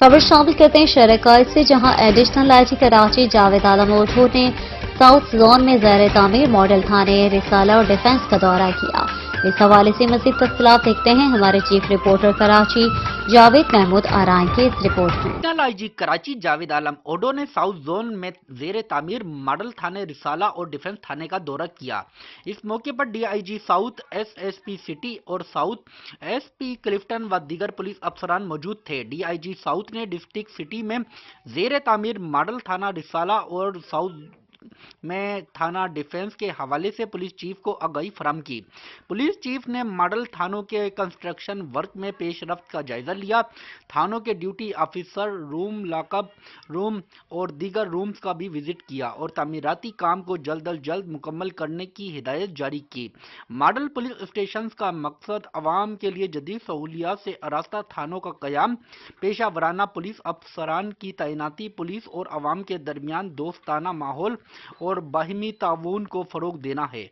खबर शामिल करते हैं शहर कायद से, जहां एडिशनल आईजी कराची जावेद आलम ओढो ने साउथ जोन में ज़ैर तामीर मॉडल थाने रिसाला और डिफेंस का दौरा किया। इस हवाले से मज़ीद तफसीलात देखते हैं हमारे चीफ रिपोर्टर कराची जावेद महमूद आराई की इस रिपोर्ट में। एडिशनल आईजी कराची जावेद आलम ओढो ने साउथ जोन में जेर तामीर मॉडल थाने रिसाला और डिफेंस थाने का दौरा किया। इस मौके पर डीआईजी साउथ, एसएसपी सिटी और साउथ एसपी क्लिफ्टन व दीगर पुलिस अफसरान मौजूद थे। डीआईजी साउथ ने डिस्ट्रिक्ट सिटी में जेर तामीर मॉडल थाना रिसाला और साउथ में थाना डिफेंस के हवाले से पुलिस चीफ को आगाही फराहम की। पुलिस चीफ ने मॉडल थानों के कंस्ट्रक्शन वर्क में पेशरफ्त का जायजा लिया। थानों के duty officer room, lockup room और दीगर रूम्स का भी विजिट किया और तामीराती काम को जल्द अज जल्द मुकम्मल करने की हिदायत जारी की। मॉडल पुलिस स्टेशन का मकसद अवाम के लिए जदीद सहूलियात से आरास्ता थानों का क़याम, पेशा वराना पुलिस अफसरान की तैनाती, पुलिस और अवाम के दरमियान दोस्ताना माहौल और बाहिमी ताउन को फरोग देना है।